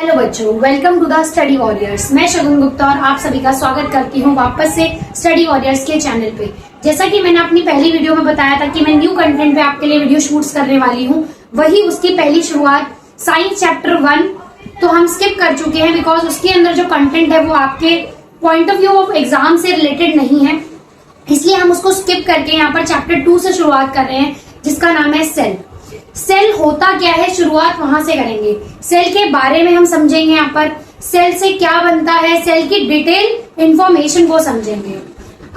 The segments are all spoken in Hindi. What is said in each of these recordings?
हेलो बच्चों, welcome to the study warriors. मैं शगुन गुप्ता और आप सभी का स्वागत करती हूँ वापस से स्टडी वॉरियर्स के चैनल पे। जैसा कि मैंने अपनी पहली वीडियो में बताया था कि मैं न्यू कंटेंट पे आपके लिए वीडियो शूट्स करने वाली हूँ, वही उसकी पहली शुरुआत साइंस चैप्टर 1 तो हम स्किप कर चुके हैं बिकॉज उसके अंदर जो कंटेंट है वो आपके point of view of exam से रिलेटेड नहीं है, इसलिए हम उसको स्किप करके यहाँ पर चैप्टर 2 से शुरुआत कर रहे हैं जिसका नाम है सेल। सेल होता क्या है, शुरुआत वहां से करेंगे। सेल के बारे में हम समझेंगे, यहाँ पर सेल से क्या बनता है, सेल की डिटेल इंफॉर्मेशन को समझेंगे।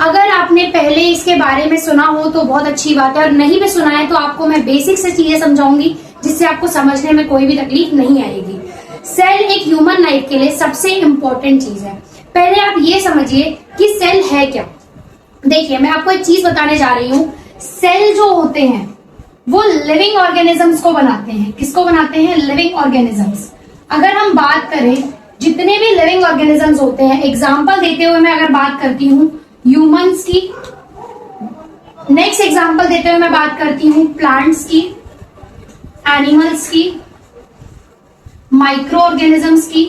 अगर आपने पहले इसके बारे में सुना हो तो बहुत अच्छी बात है, और नहीं भी सुना है तो आपको मैं बेसिक से चीजें समझाऊंगी जिससे आपको समझने में कोई भी तकलीफ नहीं आएगी। सेल एक ह्यूमन लाइफ के लिए सबसे इंपॉर्टेंट चीज है। पहले आप ये समझिए कि सेल है क्या। देखिए, मैं आपको एक चीज बताने जा रही हूँ। सेल जो होते हैं वो लिविंग ऑर्गेनिजम्स को बनाते हैं। किसको बनाते हैं? Living organisms. अगर हम बात करें जितने भी लिविंग ऑर्गेनिजम्स होते हैं, एग्जांपल देते हुए मैं अगर बात करती हूँ ह्यूमंस की, नेक्स्ट एग्जांपल देते हुए मैं बात करती हूँ प्लांट्स की, एनिमल्स की, माइक्रो ऑर्गेनिजम्स की।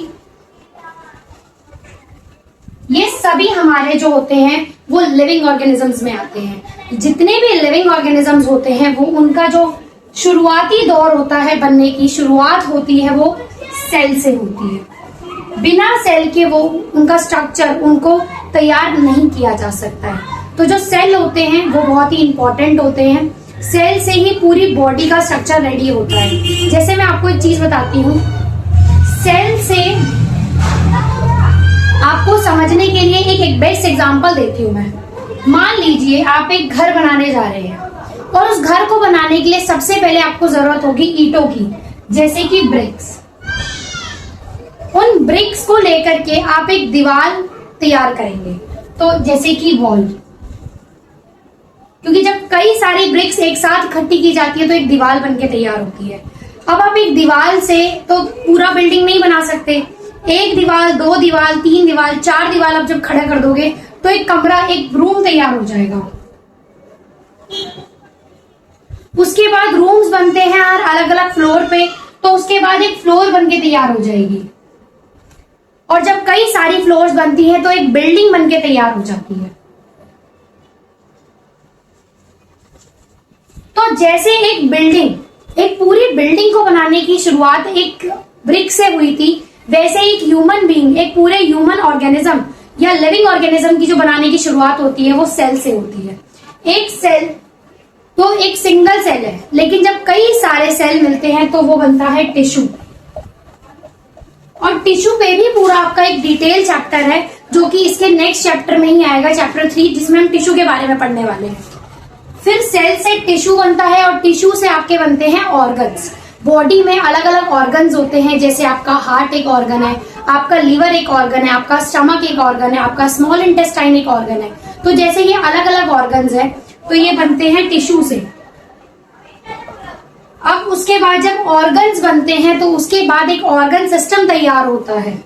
ये सभी हमारे जो होते हैं वो लिविंग ऑर्गेनिजम्स में आते हैं। जितने भी लिविंग ऑर्गेनिजम्स होते हैं वो उनका जो शुरुआती दौर होता है, बनने की शुरुआत होती है वो सेल से होती है। बिना सेल के वो उनका स्ट्रक्चर उनको तैयार नहीं किया जा सकता है। तो जो सेल होते हैं वो बहुत ही इंपॉर्टेंट होते हैं। सेल से ही पूरी बॉडी का स्ट्रक्चर रेडी होता है। जैसे मैं आपको एक चीज बताती हूँ, सेल से आपको समझने के लिए एक बेस्ट एग्जांपल देती हूँ मैं। मान लीजिए आप एक घर बनाने जा रहे हैं और उस घर को बनाने के लिए सबसे पहले आपको जरूरत होगी ईंटों की, जैसे कि ब्रिक्स। उन ब्रिक्स को लेकर के आप एक दीवार तैयार करेंगे, तो जैसे कि वॉल। क्योंकि जब कई सारी ब्रिक्स एक साथ इकट्ठी की जाती है तो एक दीवार बनके तैयार होती है। अब आप एक दीवार से तो पूरा बिल्डिंग नहीं बना सकते। एक दीवार, दो दीवार, तीन दीवार, चार दीवार आप जब खड़ा कर दोगे तो एक कमरा, एक रूम तैयार हो जाएगा। उसके बाद रूम्स बनते हैं हर अलग अलग फ्लोर पे, तो उसके बाद एक फ्लोर बनके तैयार हो जाएगी। और जब कई सारी फ्लोर्स बनती है तो एक बिल्डिंग बनके तैयार हो जाती है। तो जैसे एक बिल्डिंग, एक पूरी बिल्डिंग को बनाने की शुरुआत एक ब्रिक से हुई थी, वैसे एक ह्यूमन बीइंग, एक पूरे ह्यूमन ऑर्गेनिज्म या लिविंग ऑर्गेनिज्म की जो बनाने की शुरुआत होती है वो सेल से होती है। एक सेल तो एक सिंगल सेल है, लेकिन जब कई सारे सेल मिलते हैं तो वो बनता है टिश्यू। और टिश्यू पे भी पूरा आपका एक डिटेल चैप्टर है जो कि इसके नेक्स्ट चैप्टर में ही आएगा, चैप्टर 3, जिसमें हम टिश्यू के बारे में पढ़ने वाले हैं। फिर सेल से टिश्यू बनता है और टिश्यू से आपके बनते हैं ऑर्गन्स। बॉडी में अलग अलग ऑर्गन्स होते हैं, जैसे आपका हार्ट एक ऑर्गन है, आपका लीवर एक ऑर्गन है, आपका स्टमक एक ऑर्गन है, आपका स्मॉल इंटेस्टाइन एक ऑर्गन है। तो जैसे ये अलग अलग ऑर्गन्स है तो ये बनते हैं टिश्यू से। अब उसके बाद जब ऑर्गन्स बनते हैं तो उसके बाद एक ऑर्गन सिस्टम तैयार होता है।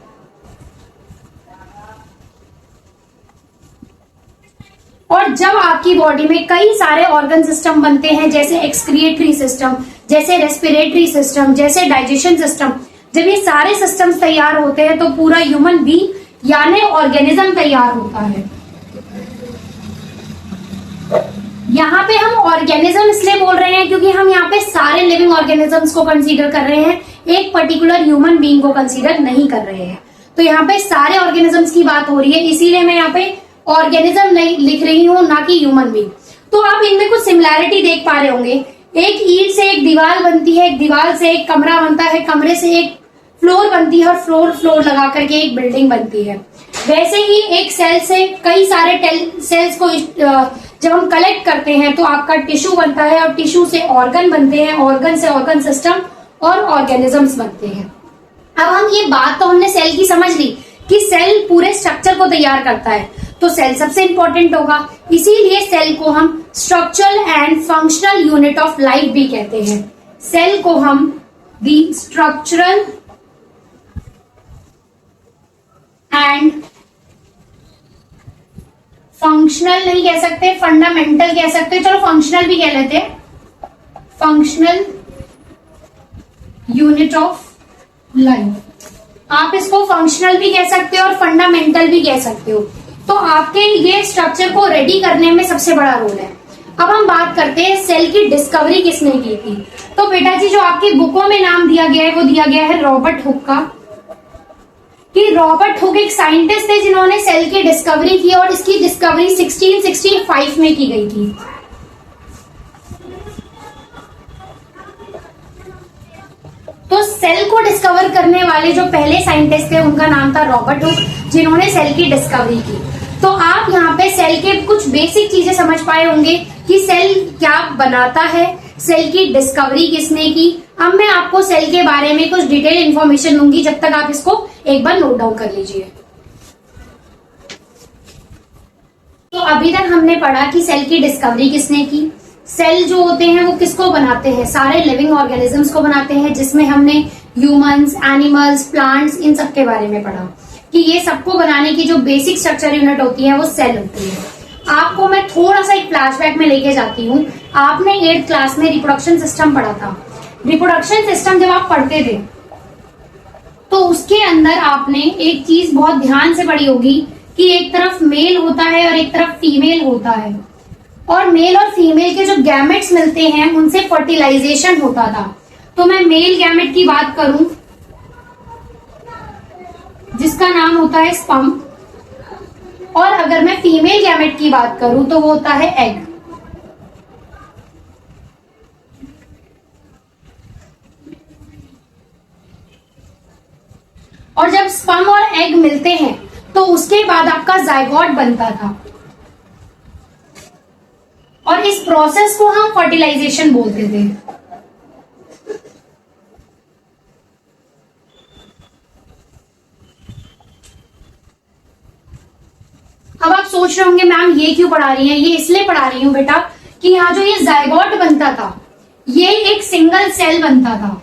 और जब आपकी बॉडी में कई सारे ऑर्गन सिस्टम बनते हैं, जैसे एक्सक्रिएटरी सिस्टम, जैसे रेस्पिरेटरी सिस्टम, जैसे डाइजेशन सिस्टम, जब ये सारे सिस्टम्स तैयार होते हैं तो पूरा ह्यूमन बीइंग यानी ऑर्गेनिज्म तैयार होता है। यहाँ पे हम ऑर्गेनिज्म इसलिए बोल रहे हैं क्योंकि हम यहाँ पे सारे लिविंग ऑर्गेनिजम्स को कंसीडर कर रहे हैं, एक पर्टिकुलर ह्यूमन बीइंग को कंसीडर नहीं कर रहे हैं। तो यहाँ पे सारे ऑर्गेनिजम्स की बात हो रही है, इसीलिए मैं यहाँ पे ऑर्गेनिज्म नहीं लिख रही हूँ, ना कि ह्यूमन बीइंग। तो आप इनमें कुछ सिमिलैरिटी देख पा रहे होंगे। एक ईंट से एक दीवार बनती है, एक दीवार से एक कमरा बनता है, कमरे से एक फ्लोर बनती है और फ्लोर लगा करके एक बिल्डिंग बनती है। वैसे ही एक सेल से कई सारे सेल्स को जब हम कलेक्ट करते हैं तो आपका टिश्यू बनता है और टिश्यू से ऑर्गन बनते हैं, ऑर्गन से ऑर्गन सिस्टम और ऑर्गेनिजम्स बनते हैं। अब हम ये बात तो हमने सेल की समझ ली कि सेल पूरे स्ट्रक्चर को तैयार करता है, तो सेल सबसे इंपॉर्टेंट होगा। इसीलिए सेल को हम structural and functional unit of life भी कहते हैं। सेल को हम दी स्ट्रक्चरल एंड फंक्शनल नहीं कह सकते, फंडामेंटल कह सकते, चलो फंक्शनल भी कह लेते हैं, फंक्शनल यूनिट ऑफ लाइफ। आप इसको फंक्शनल भी कह सकते हो और फंडामेंटल भी कह सकते हो। तो आपके ये स्ट्रक्चर को रेडी करने में सबसे बड़ा रोल है। अब हम बात करते हैं सेल की डिस्कवरी किसने की थी। तो बेटा जी जो आपकी बुकों में नाम दिया गया है वो दिया गया है रॉबर्ट हुक का, कि रॉबर्ट हुक एक साइंटिस्ट थे जिन्होंने सेल की डिस्कवरी की और इसकी डिस्कवरी 1665 में की गई थी। तो सेल को डिस्कवर करने वाले जो पहले साइंटिस्ट थे उनका नाम था रॉबर्ट हुक, जिन्होंने सेल की डिस्कवरी की। तो आप यहाँ पे सेल के कुछ बेसिक चीजें समझ पाए होंगे कि सेल क्या बनाता है, सेल की डिस्कवरी किसने की। अब मैं आपको सेल के बारे में कुछ डिटेल इंफॉर्मेशन दूंगी, जब तक आप इसको एक बार नोट डाउन कर लीजिए। तो अभी तक हमने पढ़ा कि सेल की डिस्कवरी किसने की। सेल जो होते हैं वो किसको बनाते हैं, सारे लिविंग ऑर्गेनिजम्स को बनाते हैं, जिसमें हमने ह्यूमंस, एनिमल्स, प्लांट्स, इन सब के बारे में पढ़ा कि ये सबको बनाने की जो बेसिक स्ट्रक्चर यूनिट होती है वो सेल होती है। आपको मैं थोड़ा सा एक फ्लैशबैक में लेके जाती हूँ। आपने 8th क्लास में रिप्रोडक्शन सिस्टम पढ़ा था। रिप्रोडक्शन सिस्टम जब आप पढ़ते थे तो उसके अंदर आपने एक चीज बहुत ध्यान से पढ़ी होगी कि एक तरफ मेल होता है और एक तरफ फीमेल होता है, और मेल और फीमेल के जो गैमेट्स मिलते हैं उनसे फर्टिलाइजेशन होता था। तो मैं मेल गैमेट की बात करूं जिसका नाम होता है स्पर्म, और अगर मैं फीमेल गैमेट की बात करूं तो वो होता है एग। और जब स्पर्म और एग मिलते हैं तो उसके बाद आपका जाइगोट बनता था, और इस प्रोसेस को हम फर्टिलाइजेशन बोलते थे। अब आप सोच रहे होंगे मैम ये क्यों पढ़ा रही हैं। ये इसलिए पढ़ा रही हूं बेटा कि यहाँ जो ये जाइगोट बनता था ये एक सिंगल सेल बनता था।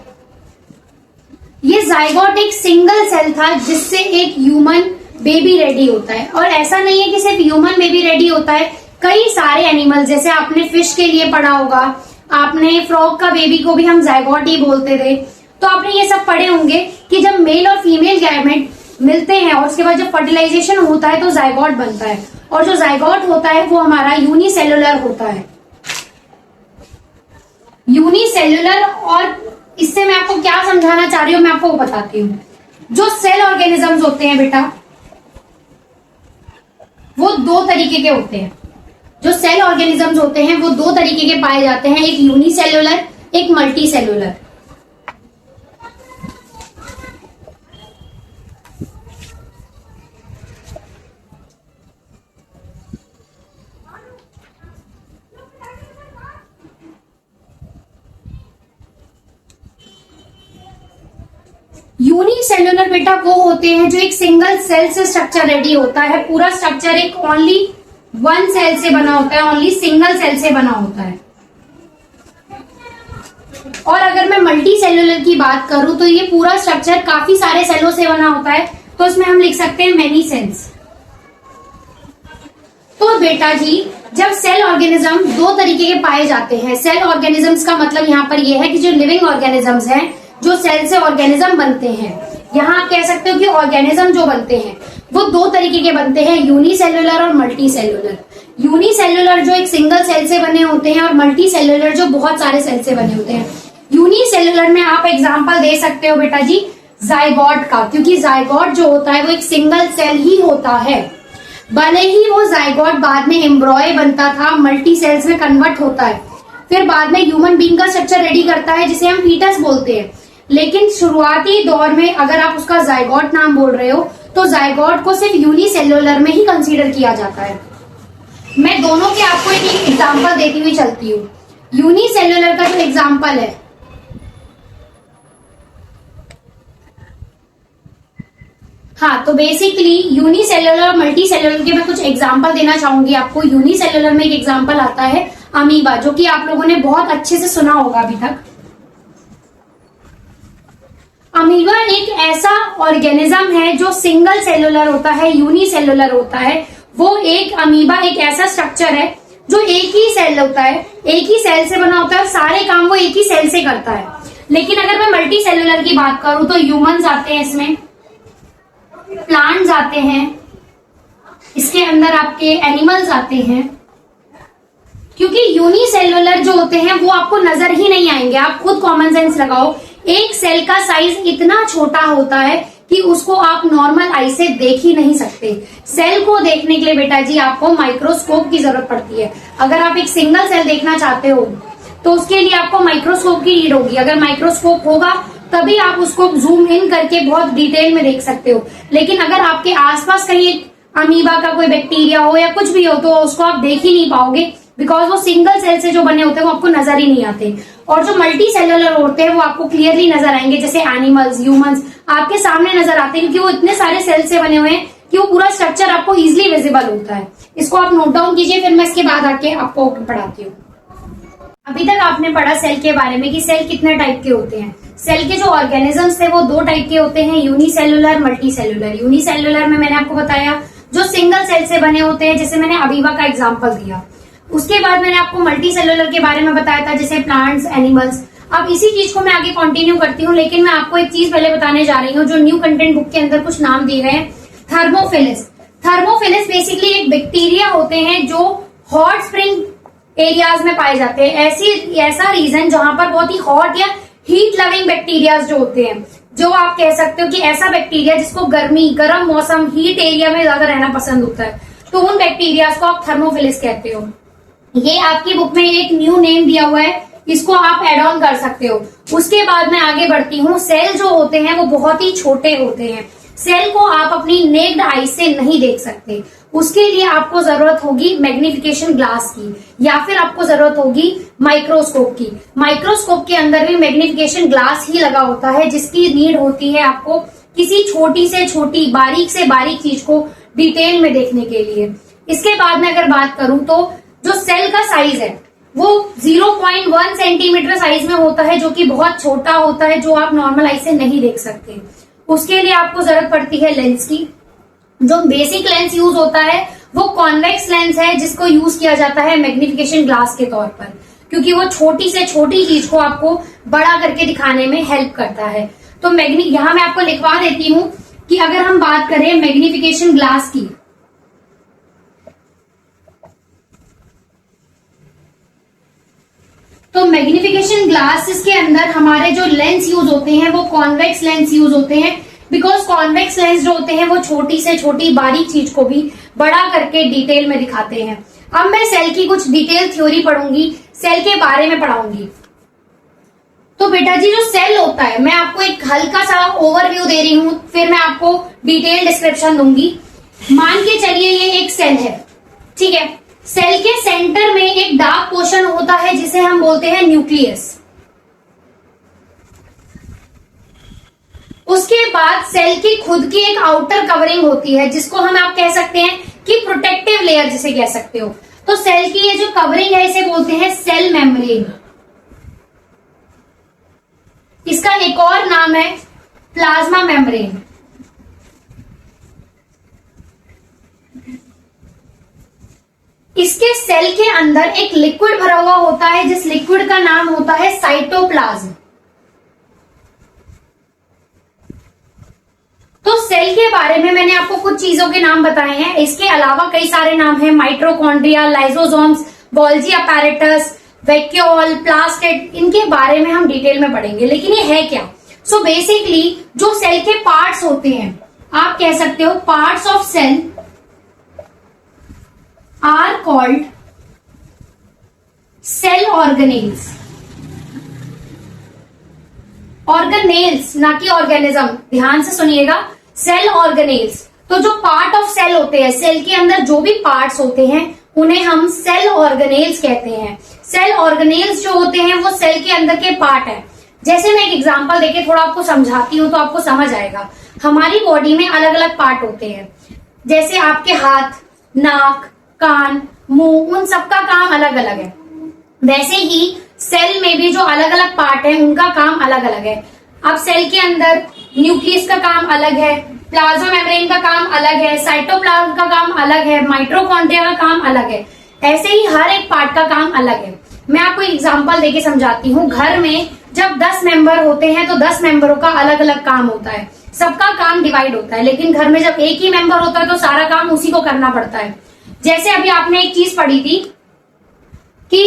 ये जाइगोट एक सिंगल सेल था जिससे एक ह्यूमन बेबी रेडी होता है। और ऐसा नहीं है कि सिर्फ ह्यूमन बेबी रेडी होता है, कई सारे एनिमल, जैसे आपने फिश के लिए पढ़ा होगा, आपने फ्रॉग का बेबी को भी हम जाइगोट ही बोलते थे। तो आपने ये सब पढ़े होंगे कि जब मेल और फीमेल गैमेट मिलते हैं और उसके बाद जब फर्टिलाइजेशन होता है तो जाइगोट बनता है, और जो जाइगोट होता है वो हमारा यूनिसेलुलर होता है। यूनिसेलुलर, और इससे मैं आपको क्या समझाना चाह रही हूं मैं आपको वो बताती हूँ। जो सेल ऑर्गेनिजम्स होते हैं बेटा वो 2 तरीके के होते हैं। जो सेल ऑर्गेनिजम्स होते हैं वो 2 तरीके के पाए जाते हैं, एक यूनिसेलुलर, एक मल्टी सेलुलर। यूनिसेलुलर बेटा वो होते हैं जो एक सिंगल सेल से स्ट्रक्चर रेडी होता है, पूरा स्ट्रक्चर एक ओनली 1 सेल से बना होता है, ओनली सिंगल सेल से बना होता है। और अगर मैं मल्टी सेलुलर की बात करूं तो ये पूरा स्ट्रक्चर काफी सारे सेलों से बना होता है, तो इसमें हम लिख सकते हैं मेनी सेल्स। तो बेटा जी जब सेल ऑर्गेनिज्म 2 तरीके के पाए जाते हैं, सेल ऑर्गेनिजम्स का मतलब यहाँ पर यह है कि जो लिविंग ऑर्गेनिजम्स हैं, जो सेल से ऑर्गेनिज्म बनते हैं, यहाँ आप कह सकते हो कि ऑर्गेनिज्म जो बनते हैं वो 2 तरीके के बनते हैं, यूनिसेलुलर और मल्टी सेलुलर। यूनिसेलुलर जो एक सिंगल सेल से बने होते हैं और मल्टी सेलुलर जो बहुत सारे सेल से बने होते हैं। यूनिसेलुलर में आप एग्जांपल दे सकते हो बेटा जी जाइगोट का, क्योंकि जाइगोट जो होता है वो एक सिंगल सेल ही होता है। भले ही वो जाइगोट बाद में एम्ब्रॉय बनता था, मल्टी सेल्स में कन्वर्ट होता है, फिर बाद में ह्यूमन बीइंग का स्ट्रक्चर रेडी करता है जिसे हम फीटस बोलते हैं, लेकिन शुरुआती दौर में अगर आप उसका जाइगोट नाम बोल रहे हो तो जाइगोट को सिर्फ यूनिसेलुलर में ही कंसीडर किया जाता है। मैं दोनों के आपको एक एग्जांपल देती हुई चलती हूँ। यूनिसेलुलर का जो एग्जांपल है, हाँ, तो बेसिकली यूनिसेलुलर और मल्टी सेलुलर के मैं कुछ एग्जांपल देना चाहूंगी आपको। यूनिसेलुलर में एक एग्जांपल आता है अमीबा, जो कि आप लोगों ने बहुत अच्छे से सुना होगा अभी तक। अमीबा एक ऐसा ऑर्गेनिज्म है जो सिंगल सेलुलर होता है, यूनिसेलुलर होता है। वो एक अमीबा एक ऐसा स्ट्रक्चर है जो एक ही सेल होता है, एक ही सेल से बना होता है, सारे काम वो एक ही सेल से करता है। लेकिन अगर मैं मल्टी सेलुलर की बात करूं तो ह्यूमंस आते हैं इसमें, प्लांट्स आते हैं, इसके अंदर आपके एनिमल्स आते हैं, क्योंकि यूनिसेल्युलर जो होते हैं वो आपको नजर ही नहीं आएंगे। आप खुद कॉमन सेंस लगाओ, एक सेल का साइज इतना छोटा होता है कि उसको आप नॉर्मल आई से देख ही नहीं सकते। सेल को देखने के लिए बेटा जी आपको माइक्रोस्कोप की जरूरत पड़ती है। अगर आप एक सिंगल सेल देखना चाहते हो तो उसके लिए आपको माइक्रोस्कोप की नीड होगी। अगर माइक्रोस्कोप होगा तभी आप उसको जूम इन करके बहुत डिटेल में देख सकते हो। लेकिन अगर आपके आसपास कहीं अमीबा का कोई बैक्टीरिया हो या कुछ भी हो तो उसको आप देख ही नहीं पाओगे, बिकॉज वो सिंगल सेल से जो बने होते हैं वो आपको नजर ही नहीं आते। और जो मल्टी सेलुलर होते हैं वो आपको क्लियरली नजर आएंगे, जैसे एनिमल्स, ह्यूमंस आपके सामने नजर आते हैं, क्योंकि वो इतने सारे सेल से बने हुए हैं कि वो पूरा स्ट्रक्चर आपको इजिली विजिबल होता है। इसको आप नोट डाउन कीजिए, फिर मैं इसके बाद आके आपको पढ़ाती हूँ। अभी तक आपने पढ़ा सेल के बारे में कि सेल कितने टाइप के होते हैं। सेल के जो ऑर्गेनिजम्स थे वो दो टाइप के होते हैं, यूनिसेल्युलर, मल्टी सेल्युलर। यूनिसेल्युलर में मैंने आपको बताया जो सिंगल सेल से बने होते हैं, जैसे मैंने अमीबा का एग्जांपल दिया। उसके बाद मैंने आपको मल्टी सेल्युलर के बारे में बताया था, जैसे प्लांट्स, एनिमल्स। अब इसी चीज को मैं आगे कंटिन्यू करती हूँ, लेकिन मैं आपको एक चीज पहले बताने जा रही हूँ जो न्यू कंटेंट बुक के अंदर कुछ नाम दिए गए हैं। थर्मोफिलिस। थर्मोफिलिस बेसिकली एक बैक्टीरिया होते हैं जो हॉट स्प्रिंग एरियाज में पाए जाते हैं। ऐसा रीजन जहां पर बहुत ही हॉट या हीट लविंग बैक्टीरिया जो होते हैं, जो आप कह सकते हो कि ऐसा बैक्टीरिया जिसको गर्म मौसम, हीट एरिया में ज्यादा रहना पसंद होता है, तो उन बैक्टीरियाज को आप थर्मोफिलिस कहते हो। ये आपकी बुक में एक न्यू नेम दिया हुआ है, इसको आप एड ऑन कर सकते हो। उसके बाद मैं आगे बढ़ती हूँ। सेल जो होते हैं वो बहुत ही छोटे होते हैं। सेल को आप अपनी नेक्ड आई से नहीं देख सकते। उसके लिए आपको जरूरत होगी मैग्निफिकेशन ग्लास की, या फिर आपको जरूरत होगी माइक्रोस्कोप की। माइक्रोस्कोप के अंदर भी मैग्निफिकेशन ग्लास ही लगा होता है, जिसकी नीड होती है आपको किसी छोटी से छोटी, बारीक से बारीक चीज को डिटेल में देखने के लिए। इसके बाद में अगर बात करूं तो जो सेल का साइज है वो 0.1 सेंटीमीटर साइज में होता है, जो कि बहुत छोटा होता है, जो आप नॉर्मल आई से नहीं देख सकते। उसके लिए आपको जरूरत पड़ती है लेंस की। जो बेसिक लेंस यूज होता है वो कॉन्वेक्स लेंस है, जिसको यूज किया जाता है मैग्निफिकेशन ग्लास के तौर पर, क्योंकि वो छोटी से छोटी चीज को आपको बड़ा करके दिखाने में हेल्प करता है। तो यहाँ मैं आपको लिखवा देती हूं कि अगर हम बात करें मैग्निफिकेशन ग्लास की, तो मैग्निफिकेशन ग्लासेस के अंदर हमारे जो लेंस यूज होते हैं वो कॉन्वेक्स लेंस यूज होते हैं, बिकॉज कॉन्वेक्स लेंस जो होते हैं वो छोटी से छोटी बारीक चीज को भी बड़ा करके डिटेल में दिखाते हैं। अब मैं सेल की कुछ डिटेल थ्योरी पढ़ूंगी, सेल के बारे में पढ़ाऊंगी। तो बेटा जी जो सेल होता है, मैं आपको एक हल्का सा ओवरव्यू दे रही हूं, फिर मैं आपको डिटेल डिस्क्रिप्शन दूंगी। मान के चलिए ये एक सेल है, ठीक है। सेल के सेंटर में एक डार्क पोर्शन होता है जिसे हम बोलते हैं न्यूक्लियस। उसके बाद सेल की खुद की एक आउटर कवरिंग होती है, जिसको हम आप कह सकते हैं कि प्रोटेक्टिव लेयर जिसे कह सकते हो। तो सेल की ये जो कवरिंग है इसे बोलते हैं सेल मेम्ब्रेन। इसका एक और नाम है प्लाज्मा मेम्ब्रेन। इसके सेल के अंदर एक लिक्विड भरा हुआ होता है, जिस लिक्विड का नाम होता है साइटोप्लाज्म। तो सेल के बारे में मैंने आपको कुछ चीजों के नाम बताए हैं, इसके अलावा कई सारे नाम हैं, mitochondria, lysosomes, Golgi apparatus, vacuole, plastid. इनके बारे में हम डिटेल में पढ़ेंगे, लेकिन ये है क्या। सो बेसिकली जो सेल के पार्ट्स होते हैं, आप कह सकते हो parts of cell are called cell organelles. Organelles ना कि ऑर्गेनिज्म, ध्यान से सुनिएगा, सेल ऑर्गेनेल्स। तो जो पार्ट ऑफ सेल होते हैं, सेल के अंदर जो भी पार्ट्स होते हैं उन्हें हम सेल ऑर्गेनेल्स कहते हैं। सेल ऑर्गेनेल्स जो होते हैं वो सेल के अंदर के पार्ट है। जैसे मैं एक एग्जांपल देके थोड़ा आपको समझाती हूं तो आपको समझ आएगा। हमारी बॉडी में अलग अलग पार्ट होते हैं, जैसे आपके हाथ, नाक, कान, मुंह, उन सबका काम अलग अलग है। वैसे ही सेल में भी जो अलग अलग पार्ट है उनका काम अलग अलग है। अब सेल के अंदर न्यूक्लियस का काम अलग है, प्लाज्मा मेम्ब्रेन का काम अलग है, साइटोप्लाज्म का काम अलग है, माइटोकॉन्ड्रिया का काम अलग है। ऐसे ही हर एक पार्ट का काम अलग है। मैं आपको एग्जांपल देके समझाती हूँ। घर में जब 10 मेंबर होते हैं तो 10 मेंबरों का अलग अलग काम होता है। सबका काम डिवाइड होता है, लेकिन घर में जब एक ही मेंबर होता है तो सारा काम उसी को करना पड़ता है। जैसे अभी आपने एक चीज पढ़ी थी कि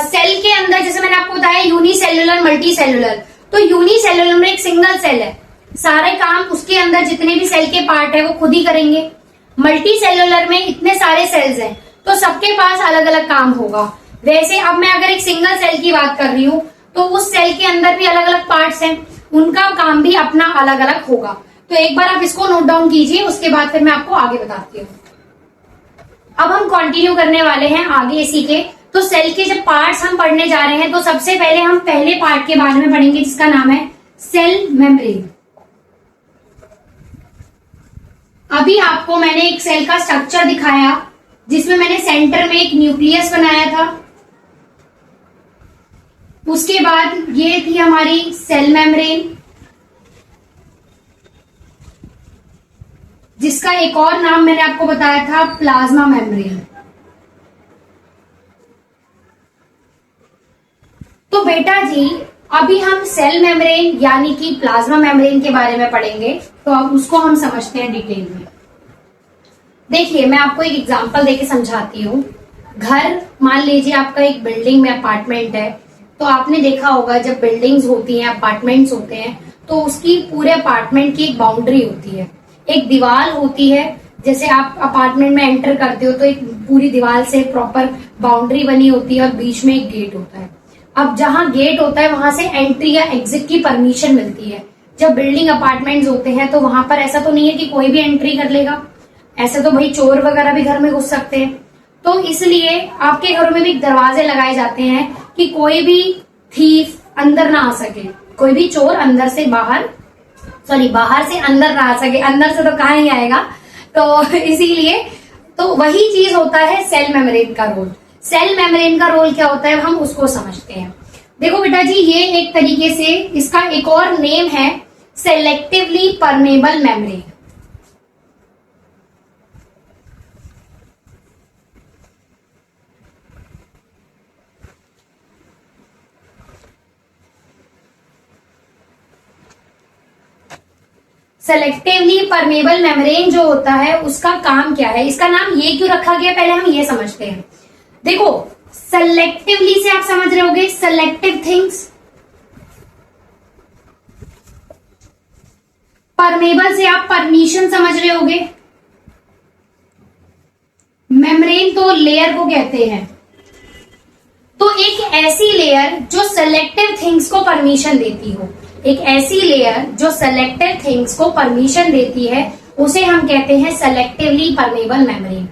सेल के अंदर, जैसे मैंने आपको बताया यूनिसेल्युलर मल्टी सेल्युलर, तो यूनिसेल्युलर में एक सिंगल सेल है, सारे काम उसके अंदर जितने भी सेल के पार्ट है वो खुद ही करेंगे। मल्टी सेल्युलर में इतने सारे सेल्स हैं तो सबके पास अलग अलग काम होगा। वैसे अब मैं अगर एक सिंगल सेल की बात कर रही हूं तो उस सेल के अंदर भी अलग अलग पार्ट्स हैं, उनका काम भी अपना अलग अलग होगा। तो एक बार आप इसको नोट डाउन कीजिए, उसके बाद फिर मैं आपको आगे बताती हूँ। अब हम कंटिन्यू करने वाले हैं आगे इसी के। तो सेल के जब पार्ट्स हम पढ़ने जा रहे हैं तो सबसे पहले हम पहले पार्ट के बारे में पढ़ेंगे जिसका नाम है सेल मेम्ब्रेन। अभी आपको मैंने एक सेल का स्ट्रक्चर दिखाया जिसमें मैंने सेंटर में एक न्यूक्लियस बनाया था। उसके बाद ये थी हमारी सेल मेम्ब्रेन, जिसका एक और नाम मैंने आपको बताया था प्लाज्मा मेम्ब्रेन। तो बेटा जी अभी हम सेल मेम्ब्रेन यानी कि प्लाज्मा मेम्ब्रेन के बारे में पढ़ेंगे, तो अब उसको हम समझते हैं डिटेल में। देखिए मैं आपको एक एग्जांपल देके समझाती हूँ। घर, मान लीजिए आपका एक बिल्डिंग में अपार्टमेंट है, तो आपने देखा होगा जब बिल्डिंग्स होती हैं, अपार्टमेंट्स होते हैं, तो उसकी पूरे अपार्टमेंट की एक बाउंड्री होती है, एक दीवार होती है। जैसे आप अपार्टमेंट में एंटर करते हो तो एक पूरी दीवार से प्रॉपर बाउंड्री बनी होती है और बीच में एक गेट होता है। अब जहां गेट होता है वहां से एंट्री या एग्जिट की परमिशन मिलती है। जब बिल्डिंग अपार्टमेंट्स होते हैं तो वहां पर ऐसा तो नहीं है कि कोई भी एंट्री कर लेगा, ऐसे तो भाई चोर वगैरह भी घर में घुस सकते हैं। तो इसलिए आपके घरों में भी दरवाजे लगाए जाते हैं कि कोई भी थीफ अंदर ना आ सके, कोई भी चोर अंदर से बाहर बाहर से अंदर ना आ सके। अंदर से तो कहाँ ही आएगा, तो इसीलिए तो वही चीज होता है सेल मेम्ब्रेन का रोल। सेल मेम्ब्रेन का रोल क्या होता है हम उसको समझते हैं। देखो बेटा जी, ये एक तरीके से इसका एक और नेम है selectively permeable membrane. Selectively permeable membrane जो होता है उसका काम क्या है, इसका नाम ये क्यों रखा गया, पहले हम ये समझते हैं। देखो सेलेक्टिवली से आप समझ रहे होगे सेलेक्टिव थिंग्स, परमेबल से आप परमिशन समझ रहे होगे, मेम्ब्रेन तो लेयर को कहते हैं। तो एक ऐसी लेयर जो सेलेक्टिव थिंग्स को परमिशन देती हो, एक ऐसी लेयर जो सेलेक्टिव थिंग्स को परमिशन देती है उसे हम कहते हैं सेलेक्टिवली परमेबल मेम्ब्रेन।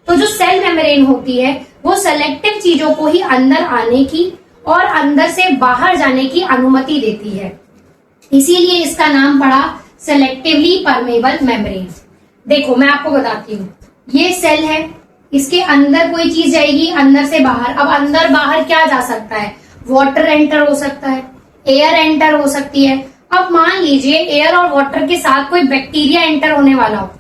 तो जो सेल मेम्ब्रेन होती है वो सेलेक्टिव चीजों को ही अंदर आने की और अंदर से बाहर जाने की अनुमति देती है, इसीलिए इसका नाम पड़ा सेलेक्टिवली परमेबल मेम्ब्रेन। देखो मैं आपको बताती हूँ, ये सेल है, इसके अंदर कोई चीज जाएगी अंदर से बाहर। अब अंदर बाहर क्या जा सकता है, वाटर एंटर हो सकता है, एयर एंटर हो सकती है। अब मान लीजिए एयर और वाटर के साथ कोई बैक्टीरिया एंटर होने वाला हो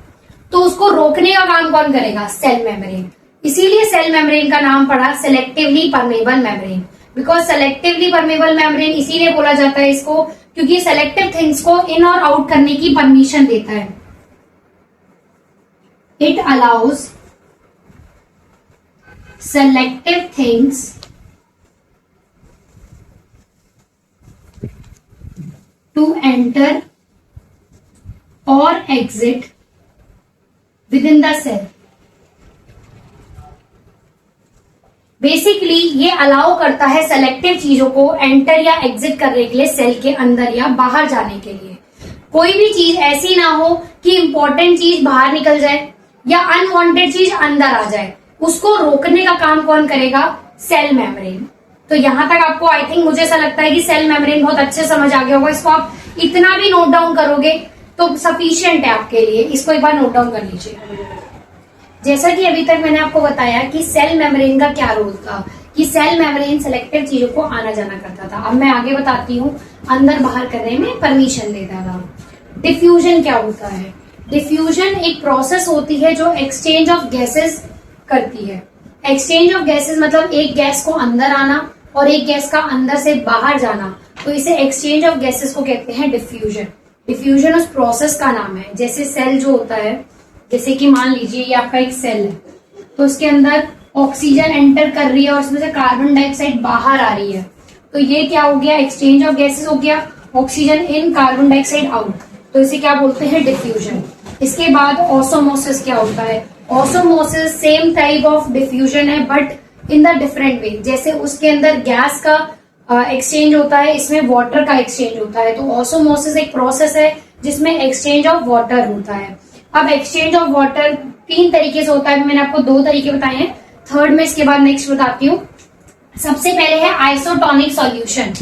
तो उसको रोकने का काम कौन करेगा, सेल मेम्ब्रेन। इसीलिए सेल मेम्ब्रेन का नाम पड़ा selectively permeable membrane. Because selectively permeable membrane इसीलिए बोला जाता है इसको क्योंकि सेलेक्टिव थिंग्स को इन और आउट करने की परमिशन देता है। It allows selective things to enter or exit within the cell। Basically ये अलाउ करता है सेलेक्टिव चीजों को एंटर या एग्जिट करने के लिए सेल के अंदर या बाहर जाने के लिए। कोई भी चीज ऐसी ना हो कि इंपॉर्टेंट चीज बाहर निकल जाए या अनवांटेड चीज अंदर आ जाए, उसको रोकने का काम कौन करेगा, सेल मेम्ब्रेन। तो यहां तक आपको आई थिंक मुझे ऐसा लगता है कि सेल मेम्ब्रेन बहुत अच्छे समझ आ गया होगा। इसको आप इतना भी नोट डाउन करोगे तो सफिशिएंट है आपके लिए, इसको एक बार नोट डाउन कर लीजिए। जैसा कि अभी तक मैंने आपको बताया कि सेल मेम्ब्रेन का क्या रोल था, कि सेल मेम्ब्रेन सेलेक्टिव चीजों को आना जाना करता था। अब मैं आगे बताती हूँ, अंदर बाहर करने में परमिशन देता था। डिफ्यूजन क्या होता है, डिफ्यूजन एक प्रोसेस होती है जो एक्सचेंज ऑफ गैसेस करती है। एक्सचेंज ऑफ गैसेस मतलब एक गैस को अंदर आना और एक गैस का अंदर से बाहर जाना, तो इसे एक्सचेंज ऑफ गैसेस को कहते हैं डिफ्यूजन। डिफ्यूजन उस प्रोसेस का नाम है। जैसे सेल जो होता है, जैसे कि मान लीजिए ये आपका एक सेल है, तो उसके अंदर ऑक्सीजन एंटर कर रही है और उसमें से कार्बन डाइऑक्साइड बाहर आ रही है, तो ये क्या हो गया, एक्सचेंज ऑफ गैसेस हो गया, oxygen in carbon dioxide out, तो इसे क्या बोलते हैं, डिफ्यूजन। इसके बाद ऑसोमोसिस क्या होता है, ऑसोमोसिस सेम टाइप ऑफ डिफ्यूजन है but in the different way. जैसे उसके अंदर गैस का एक्सचेंज होता है, इसमें वाटर का एक्सचेंज होता है, तो ऑसोमोसिस एक प्रोसेस है जिसमें एक्सचेंज ऑफ वाटर होता है। अब एक्सचेंज ऑफ वाटर 3 तरीके से होता है, मैंने आपको 2 तरीके बताए हैं, थर्ड में इसके बाद नेक्स्ट बताती हूँ। सबसे पहले है isotonic solution.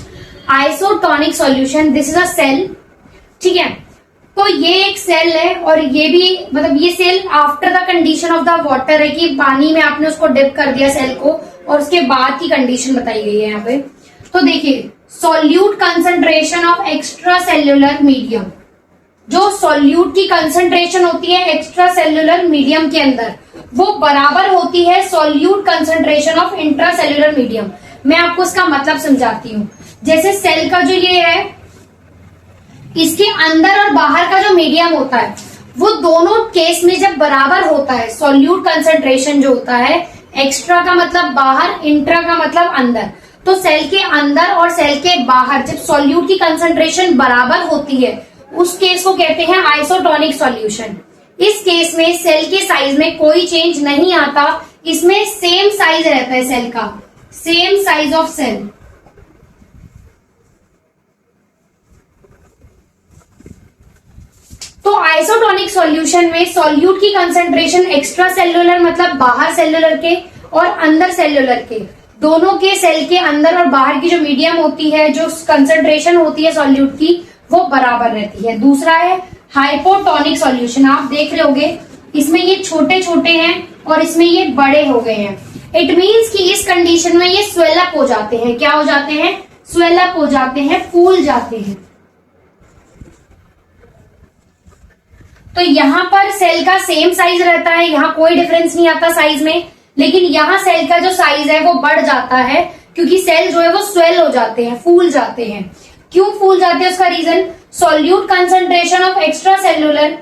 Isotonic solution, this is a cell, ठीक है, तो ये एक सेल है और ये भी मतलब ये cell after the condition of the water है कि पानी में आपने उसको डिप कर दिया सेल को और उसके बाद की कंडीशन बताई गई है यहाँ पे। तो देखिए, solute concentration of extra cellular medium, जो सॉल्यूट की कंसंट्रेशन होती है एक्स्ट्रा सेल्यूलर मीडियम के अंदर, वो बराबर होती है solute concentration of intra cellular medium. मैं आपको इसका मतलब समझाती हूँ। जैसे सेल का जो ये है, इसके अंदर और बाहर का जो मीडियम होता है वो दोनों केस में जब बराबर होता है, सॉल्यूट कंसंट्रेशन जो होता है, एक्स्ट्रा का मतलब बाहर, इंट्रा का मतलब अंदर, तो सेल के अंदर और सेल के बाहर जब सॉल्यूट की कंसंट्रेशन बराबर होती है उस केस को कहते हैं आइसोटोनिक सॉल्यूशन। इस केस में सेल के साइज में कोई चेंज नहीं आता, इसमें सेम साइज रहता है सेल का, सेम साइज ऑफ सेल। तो आइसोटोनिक सॉल्यूशन में सॉल्यूट की कंसंट्रेशन एक्स्ट्रा सेल्यूलर मतलब बाहर सेल्यूलर के और अंदर सेल्यूलर के, दोनों के सेल के अंदर और बाहर की जो मीडियम होती है, जो कंसंट्रेशन होती है सॉल्यूट की, वो बराबर रहती है। दूसरा है हाइपोटोनिक सॉल्यूशन। आप देख रहे होगे इसमें ये छोटे छोटे हैं और इसमें ये बड़े हो गए हैं। इट मीन्स कि इस कंडीशन में ये स्वेल अप हो जाते हैं। क्या हो जाते हैं, स्वेल अप हो जाते हैं, फूल जाते हैं। तो यहाँ पर सेल का सेम साइज रहता है, यहाँ कोई डिफरेंस नहीं आता साइज में, लेकिन यहाँ सेल का जो साइज है वो बढ़ जाता है क्योंकि सेल जो है वो स्वेल हो जाते हैं, फूल जाते हैं। क्यों फूल जाते हैं, उसका reason, solute concentration of extra cellular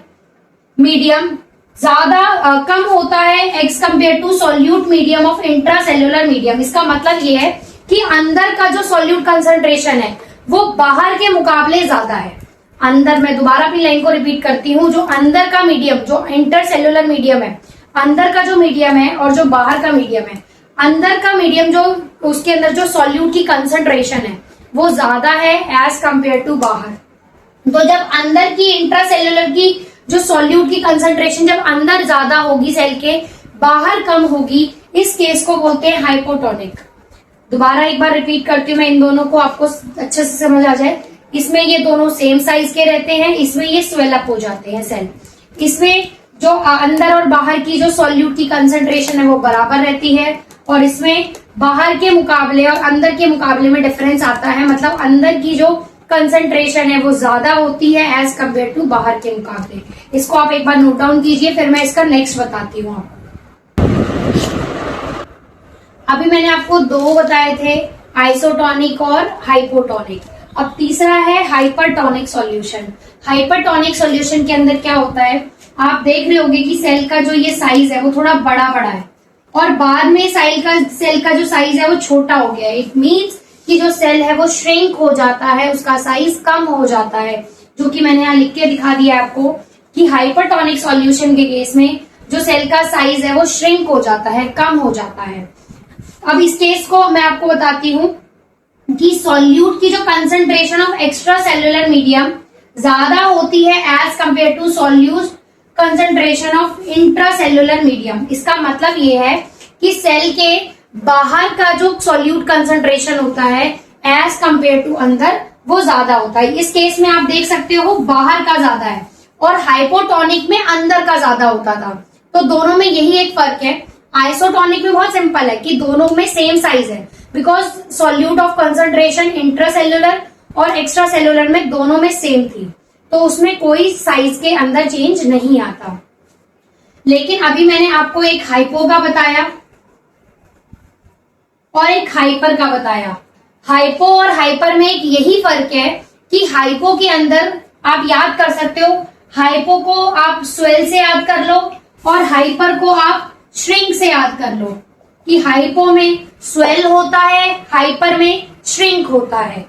medium ज्यादा कम होता है as compare to solute medium of intra cellular medium. इसका मतलब ये है कि अंदर का जो सॉल्यूट कंसंट्रेशन है वो बाहर के मुकाबले ज्यादा है। अंदर, मैं दोबारा अपनी लाइन को रिपीट करती हूँ, जो अंदर का मीडियम, जो इंटर सेल्यूलर मीडियम है, अंदर का जो मीडियम है और जो बाहर का मीडियम है, अंदर का मीडियम जो उसके अंदर जो सॉल्यूट की कंसंट्रेशन है वो ज्यादा है एज कंपेयर टू बाहर। तो जब अंदर की इंट्रासेल्यूलर की जो सॉल्यूट की कंसंट्रेशन जब अंदर ज्यादा होगी सेल के, बाहर कम होगी, इस केस को बोलते हैं हाइपोटोनिक। दोबारा एक बार रिपीट करती हूँ मैं इन दोनों को, आपको अच्छे से समझ आ जाए। इसमें ये दोनों सेम साइज के रहते हैं, इसमें ये स्वेल अप हो जाते हैं सेल। इसमें जो अंदर और बाहर की जो सॉल्यूट की कंसंट्रेशन है वो बराबर रहती है और इसमें बाहर के मुकाबले और अंदर के मुकाबले में डिफरेंस आता है, मतलब अंदर की जो कंसंट्रेशन है वो ज्यादा होती है एज कंपेयर टू बाहर के मुकाबले। इसको आप एक बार नोट डाउन कीजिए, फिर मैं इसका नेक्स्ट बताती हूँ आपको। अभी मैंने आपको 2 बताए थे, आइसोटोनिक और हाइपोटोनिक। अब तीसरा है हाइपरटोनिक सॉल्यूशन। हाइपरटोनिक सॉल्यूशन के अंदर क्या होता है, आप देख रहे होंगे कि सेल का जो ये साइज है वो थोड़ा बड़ा बड़ा है और बाद में सेल का जो साइज है वो छोटा हो गया है। इट मीन्स कि जो सेल है वो श्रिंक हो जाता है, उसका साइज कम हो जाता है, जो कि मैंने यहाँ लिख के दिखा दिया है आपको कि हाइपरटोनिक सॉल्यूशन के केस में जो सेल का साइज है वो श्रिंक हो जाता है, कम हो जाता है। अब इस केस को मैं आपको बताती हूँ कि सॉल्यूट की जो concentration of extra cellular medium ज्यादा होती है as compare to solute concentration of intra cellular medium. इसका मतलब ये है कि सेल के बाहर का जो सॉल्यूट कंसंट्रेशन होता है एज कंपेयर टू अंदर वो ज्यादा होता है। इस केस में आप देख सकते हो बाहर का ज्यादा है और हाइपोटोनिक में अंदर का ज्यादा होता था। तो दोनों में यही एक फर्क है। आइसोटोनिक में बहुत सिंपल है कि दोनों में सेम साइज है, because solute of concentration intracellular और एक्स्ट्रा सेल्यूलर में दोनों में सेम थी, तो उसमें कोई साइज के अंदर चेंज नहीं आता। लेकिन अभी मैंने आपको एक हाइपो का बताया और एक हाइपर का बताया। हाइपो और हाइपर में एक यही फर्क है कि हाइपो के अंदर आप याद कर सकते हो। हाइपो को आप स्वेल से याद कर लो और हाइपर को आप श्रिंक से याद कर लो कि हाइपो में स्वेल होता है, हाइपर में श्रिंक होता है।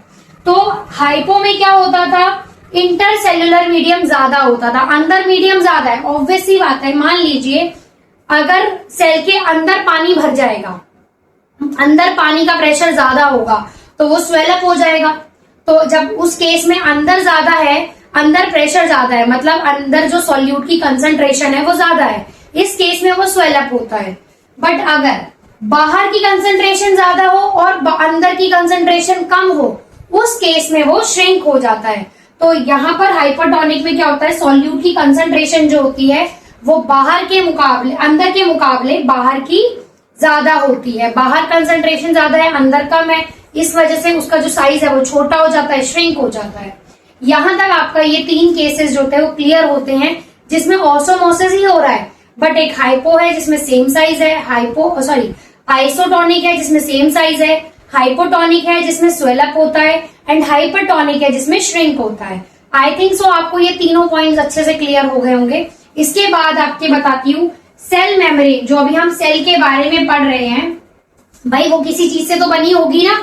तो हाइपो में क्या होता था, इंटरसेल्युलर मीडियम ज्यादा होता था, अंदर मीडियम ज्यादा है, ऑब्वियस सी बात है। मान लीजिए अगर सेल के अंदर पानी भर जाएगा, अंदर पानी का प्रेशर ज्यादा होगा तो वो स्वेलअप हो जाएगा। तो जब उस केस में अंदर ज्यादा है, अंदर प्रेशर ज्यादा है, मतलब अंदर जो सॉल्यूट की कंसंट्रेशन है वो ज्यादा है, इस केस में वो स्वेलअप होता है। बट अगर बाहर की कंसंट्रेशन ज्यादा हो और अंदर की कंसंट्रेशन कम हो, उस केस में वो श्रिंक हो जाता है। तो यहाँ पर हाइपरटोनिक में क्या होता है, सॉल्यूट की कंसंट्रेशन जो होती है वो बाहर के मुकाबले, अंदर के मुकाबले बाहर की ज्यादा होती है। बाहर कंसंट्रेशन ज्यादा है, अंदर कम है, इस वजह से उसका जो साइज है वो छोटा हो जाता है, श्रिंक हो जाता है। यहां तक आपका ये 3 केसेस जो होते हैं वो क्लियर होते हैं, जिसमें ऑसोमोसिस ही हो रहा है। बट एक हाइपो है जिसमें सेम साइज है, आइसोटोनिक है जिसमें सेम साइज है, हाइपोटोनिक है जिसमें स्वेलअप होता है, एंड हाइपरटोनिक है जिसमें श्रिंक होता है। आई थिंक सो आपको ये तीनों पॉइंट्स अच्छे से क्लियर हो गए होंगे। इसके बाद आपके बताती हूँ सेल मेम्ब्रेन, जो अभी हम सेल के बारे में पढ़ रहे हैं, भाई वो किसी चीज से तो बनी होगी ना।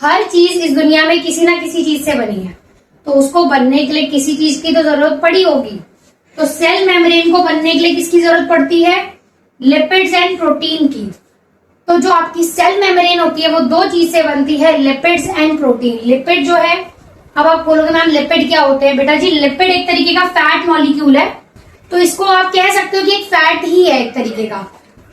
हर चीज इस दुनिया में किसी ना किसी चीज से बनी है, तो उसको बनने के लिए किसी चीज की तो जरूरत पड़ी होगी। तो सेल मेम्ब्रेन को बनने के लिए किसकी जरूरत पड़ती है, लिपिड्स एंड प्रोटीन की। तो जो आपकी सेल मेम्ब्रेन होती है वो 2 चीज से बनती है, लिपिड्स एंड प्रोटीन। लिपिड जो है, अब आप बोलोगे मैम लिपिड क्या होते हैं, बेटा जी लिपिड एक तरीके का फैट मॉलिक्यूल है, तो इसको आप कह सकते हो कि एक फैट ही है एक तरीके का।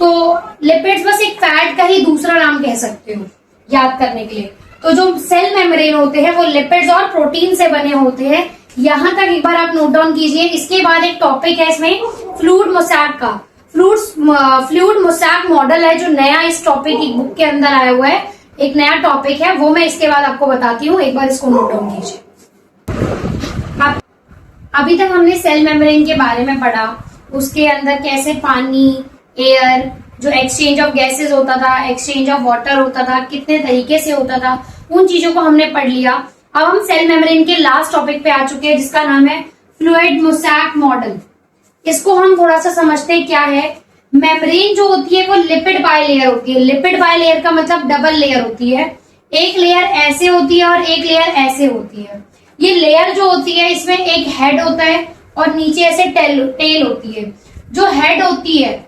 तो लिपिड्स बस एक फैट का ही दूसरा नाम कह सकते हो याद करने के लिए। तो जो सेल मेम्ब्रेन होते हैं वो लिपिड्स और प्रोटीन से बने होते हैं। यहां तक एक बार आप नोट डाउन कीजिए। इसके बाद एक टॉपिक है इसमें फ्लूइड मोसैक का। फ्लूइड मोसैक मॉडल है जो नया इस टॉपिक की बुक के अंदर आया हुआ है, एक नया टॉपिक है, वो मैं इसके बाद आपको बताती हूँ। एक बार इसको नोट डाउन कीजिए। अभी तक हमने सेल मेम्ब्रेन के बारे में पढ़ा, उसके अंदर कैसे पानी, एयर, जो एक्सचेंज ऑफ गैसेस होता था, एक्सचेंज ऑफ वाटर होता था, कितने तरीके से होता था, उन चीजों को हमने पढ़ लिया। अब हम सेल मेम्ब्रेन के लास्ट टॉपिक पे आ चुके हैं जिसका नाम है फ्लूइड मोसैक मॉडल। इसको हम थोड़ा सा समझते हैं क्या है। मेम्ब्रेन जो होती है वो लिपिड बाइलेयर होती है। लिपिड बाइलेयर का मतलब डबल लेयर होती है, एक लेयर ऐसे होती है और एक लेयर ऐसे होती है। ये लेयर जो होती है इसमें एक हेड होता है और नीचे ऐसे टेल होती है। जो हेड होती है,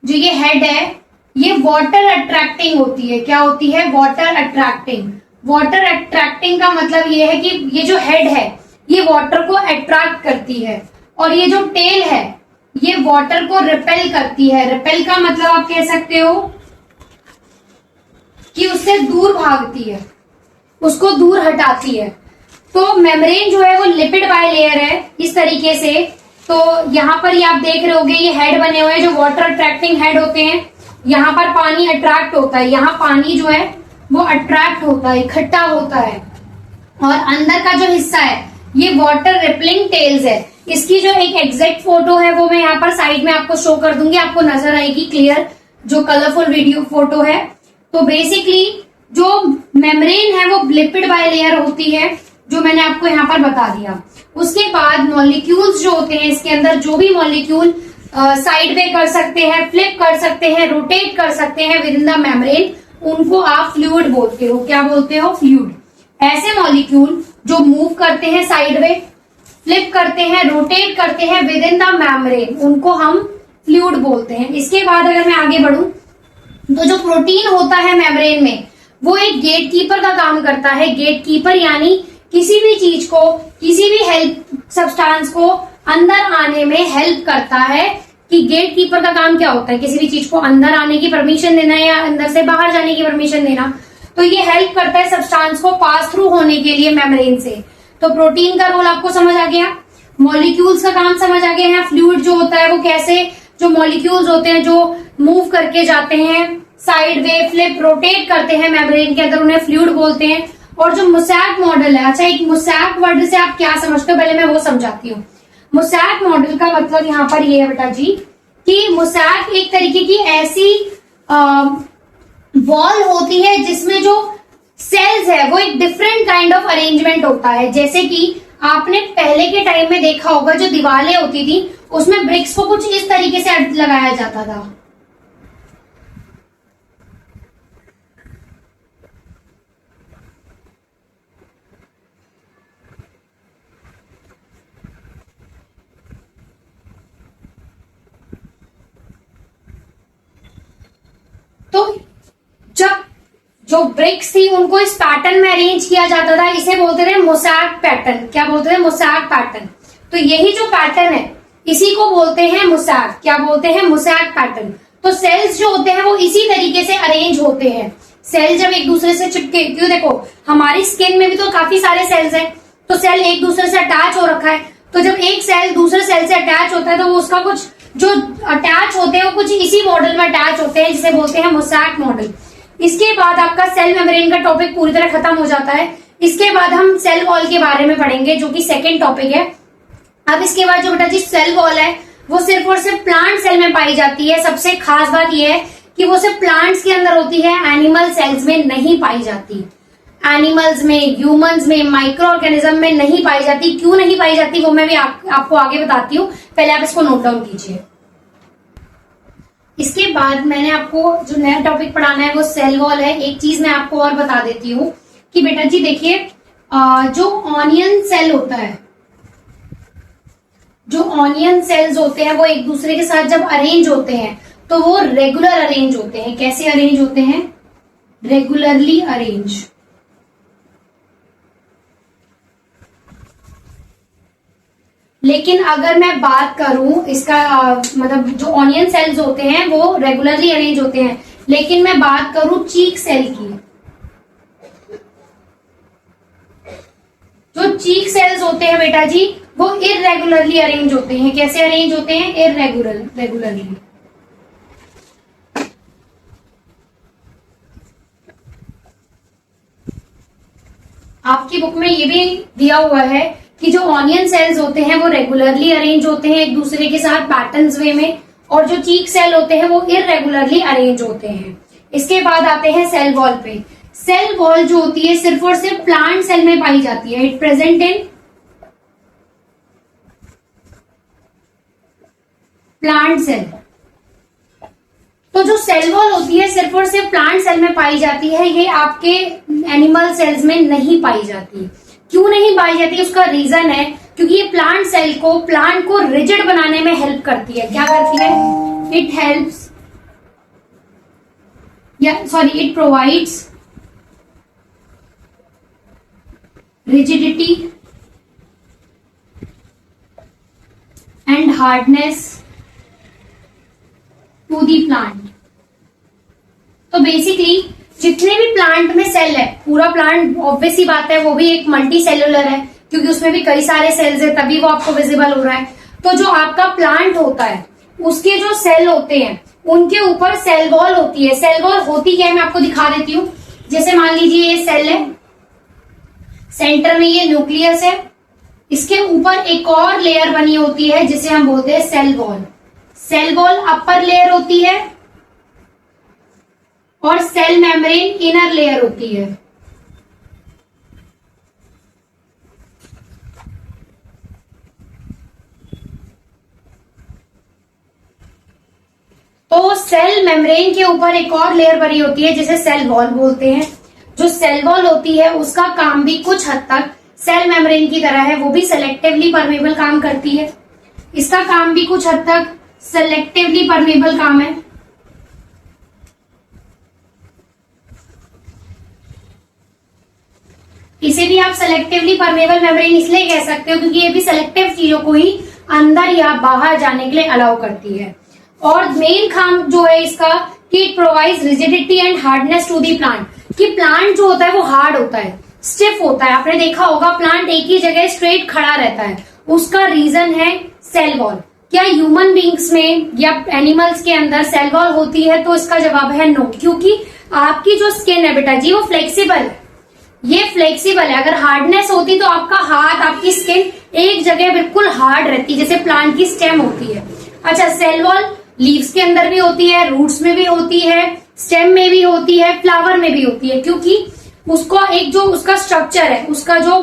जो ये हेड है, ये वाटर अट्रैक्टिंग होती है। क्या होती है, वाटर अट्रैक्टिंग। वाटर अट्रैक्टिंग का मतलब ये है कि ये जो हेड है ये वाटर को अट्रैक्ट करती है, और ये जो टेल है ये वाटर को रिपेल करती है। रिपेल का मतलब आप कह सकते हो कि उससे दूर भागती है, उसको दूर हटाती है। तो मेम्ब्रेन जो है वो लिपिड बाइलेयर है इस तरीके से। तो यहाँ पर ये आप देख रहे होगे ये हेड बने हुए हैं जो वाटर अट्रैक्टिंग हेड होते हैं। यहाँ पर पानी अट्रैक्ट होता है, यहाँ पानी जो है वो अट्रैक्ट होता है, इकट्ठा होता है, और अंदर का जो हिस्सा है ये वाटर रिपेलिंग टेल्स है। इसकी जो एक एग्जैक्ट फोटो है वो मैं यहाँ पर साइड में आपको शो कर दूंगी, आपको नजर आएगी क्लियर, जो कलरफुल वीडियो फोटो है। तो बेसिकली जो मेम्ब्रेन है वो लिपिड बाइलेयर होती है, जो मैंने आपको यहाँ पर बता दिया। उसके बाद मॉलिक्यूल्स जो होते हैं इसके अंदर, जो भी मॉलिक्यूल साइड वे कर सकते हैं, फ्लिप कर सकते हैं, रोटेट कर सकते हैं विद इन द मेम्ब्रेन, उनको आप फ्लूइड बोलते हो। क्या बोलते हो, फ्लूइड। ऐसे मॉलिक्यूल जो मूव करते हैं साइड वे, फ्लिप करते हैं, रोटेट करते हैं विद इन द मेम्ब्रेन, उनको हम फ्लूइड बोलते हैं। इसके बाद अगर मैं आगे बढ़ूं तो जो प्रोटीन होता है मेम्ब्रेन में वो एक गेटकीपर का काम करता है। गेटकीपर यानी किसी भी चीज को, किसी भी हेल्प सब्सटेंस को अंदर आने में हेल्प करता है। कि गेटकीपर का काम क्या होता है, किसी भी चीज को अंदर आने की परमिशन देना या अंदर से बाहर जाने की परमिशन देना। तो ये हेल्प करता है सब्सटेंस को पास थ्रू होने के लिए मेम्ब्रेन से। तो प्रोटीन का रोल आपको समझ आ गया, मॉलिक्यूल्स का काम समझ आ गया है। फ्लूइड जो होता है वो कैसे, जो मॉलिक्यूल्स होते हैं जो मूव करके जाते हैं, साइड वे, फ्लिप, रोटेट करते हैं मेम्ब्रेन के अंदर, उन्हें फ्लूइड बोलते हैं। और जो मोसैक मॉडल है, अच्छा एक मोसैक वर्ड से आप क्या समझते हो, पहले मैं वो समझाती हूँ। मोसैक मॉडल का मतलब यहाँ पर ये है बेटा जी कि मोसैक एक तरीके की ऐसी वॉल होती है जिसमें जो सेल्स है वो एक डिफरेंट काइंड ऑफ अरेंजमेंट होता है। जैसे कि आपने पहले के टाइम में देखा होगा जो दीवारें होती थी उसमें ब्रिक्स को कुछ इस तरीके से लगाया जाता था। तो जब जो ब्रिक्स थी उनको इस पैटर्न में अरेंज किया जाता था, इसे बोलते थे मोज़ैक पैटर्न। क्या बोलते थे? Mosaic pattern. तो यही जो पैटर्न है इसी को बोलते हैं मोज़ैक। क्या बोलते हैं? Mosaic pattern. तो सेल्स जो होते हैं वो इसी तरीके से अरेंज होते हैं। सेल जब एक दूसरे से चिपके, क्यों देखो हमारी स्किन में भी तो काफी सारे सेल्स हैं, तो सेल एक दूसरे से अटैच हो रखा है। तो जब एक सेल दूसरे सेल से अटैच होता है तो वो उसका कुछ जो अटैच होते हैं वो कुछ इसी मॉडल में अटैच होते हैं, जिसे बोलते हैं मोज़ैक मॉडल। इसके बाद आपका सेल मेम्ब्रेन का टॉपिक पूरी तरह खत्म हो जाता है। इसके बाद हम सेल वॉल के बारे में पढ़ेंगे, जो कि सेकेंड टॉपिक है। अब इसके बाद जो बेटा जी सेल वॉल है वो सिर्फ और सिर्फ प्लांट सेल में पाई जाती है। सबसे खास बात यह है कि वो सिर्फ प्लांट्स के अंदर होती है, एनिमल सेल्स में नहीं पाई जाती। एनिमल्स में, ह्यूमंस में, माइक्रो ऑर्गेनिज्म में नहीं पाई जाती। क्यों नहीं पाई जाती वो मैं भी आपको आगे बताती हूँ, पहले आप इसको नोट डाउन कीजिए। इसके बाद मैंने आपको जो नया टॉपिक पढ़ाना है वो सेल वॉल है। एक चीज मैं आपको और बता देती हूँ कि बेटा जी देखिए, जो ऑनियन सेल होता है, जो ऑनियन सेल्स होते हैं वो एक दूसरे के साथ जब अरेंज होते हैं तो वो रेगुलर अरेंज होते हैं। कैसे अरेंज होते हैं? Regularly arrange. लेकिन अगर मैं बात करूं इसका मतलब जो ऑनियन सेल्स होते हैं वो रेगुलरली अरेंज होते हैं, लेकिन मैं बात करूं चीक सेल की, जो चीक सेल्स होते हैं बेटा जी वो इरेगुलरली अरेंज होते हैं। कैसे अरेंज होते हैं? रेगुलरली। आपकी बुक में ये भी दिया हुआ है कि जो ऑनियन सेल्स होते हैं वो रेगुलरली अरेंज होते हैं एक दूसरे के साथ पैटर्न्स वे में, और जो चीक सेल होते हैं वो इरेगुलरली अरेंज होते हैं। इसके बाद आते हैं सेल वॉल पे। सेल वॉल जो होती है सिर्फ और सिर्फ प्लांट सेल में पाई जाती है। It present in plant cell. तो जो सेल वॉल होती है सिर्फ और सिर्फ प्लांट सेल में पाई जाती है, ये आपके एनिमल सेल्स में नहीं पाई जाती। क्यों नहीं पाई जाती? उसका रीजन है क्योंकि ये प्लांट सेल को, प्लांट को रिजिड बनाने में हेल्प करती है। क्या करती है? It helps it provides rigidity and hardness to the plant. तो बेसिकली जितने भी प्लांट में सेल है, पूरा प्लांट ऑब्वियस ही बात है वो भी एक मल्टी सेलुलर है क्योंकि उसमें भी कई सारे सेल्स है, तभी वो आपको विजिबल हो रहा है। तो जो आपका प्लांट होता है उसके जो सेल होते हैं उनके ऊपर सेल वॉल होती है। सेल वॉल होती क्या है मैं आपको दिखा देती हूँ। जैसे मान लीजिए ये सेल है, सेंटर में ये न्यूक्लियस है, इसके ऊपर एक और लेयर बनी होती है जिसे हम बोलते हैं cell wall. Cell wall upper layer होती है और सेल मेम्ब्रेन इनर लेयर होती है। तो सेल मेम्ब्रेन के ऊपर एक और लेयर बनी होती है जिसे सेल वॉल बोलते हैं। जो सेल वॉल होती है उसका काम भी कुछ हद तक सेल मेम्ब्रेन की तरह है, वो भी सेलेक्टिवली परमेबल काम करती है। इसका काम भी कुछ हद तक सेलेक्टिवली परमेबल काम है। इसे भी आप सेलेक्टिवली परमेबल मेम्ब्रेन इसलिए कह सकते हो क्योंकि ये भी सेलेक्टिव चीजों को ही अंदर या बाहर जाने के लिए अलाउ करती है। और मेन काम जो है इसका कि it provides rigidity and hardness to the plant, कि प्लांट जो होता है वो हार्ड होता है, स्टिफ होता है। आपने देखा होगा प्लांट एक ही जगह स्ट्रेट खड़ा रहता है, उसका रीजन है सेल वॉल। क्या ह्यूमन बींग्स में या एनिमल्स के अंदर सेल वॉल होती है? तो इसका जवाब है नो, क्योंकि आपकी जो स्किन है बेटा जी वो फ्लेक्सिबल है, ये फ्लेक्सिबल है। अगर हार्डनेस होती तो आपका हाथ, आपकी स्किन एक जगह बिल्कुल हार्ड रहती जैसे प्लांट की स्टेम होती है। अच्छा, सेल वॉल लीव्स के अंदर भी होती है, रूट्स में भी होती है, स्टेम में भी होती है, फ्लावर में भी होती है, क्योंकि उसको एक जो उसका स्ट्रक्चर है, उसका जो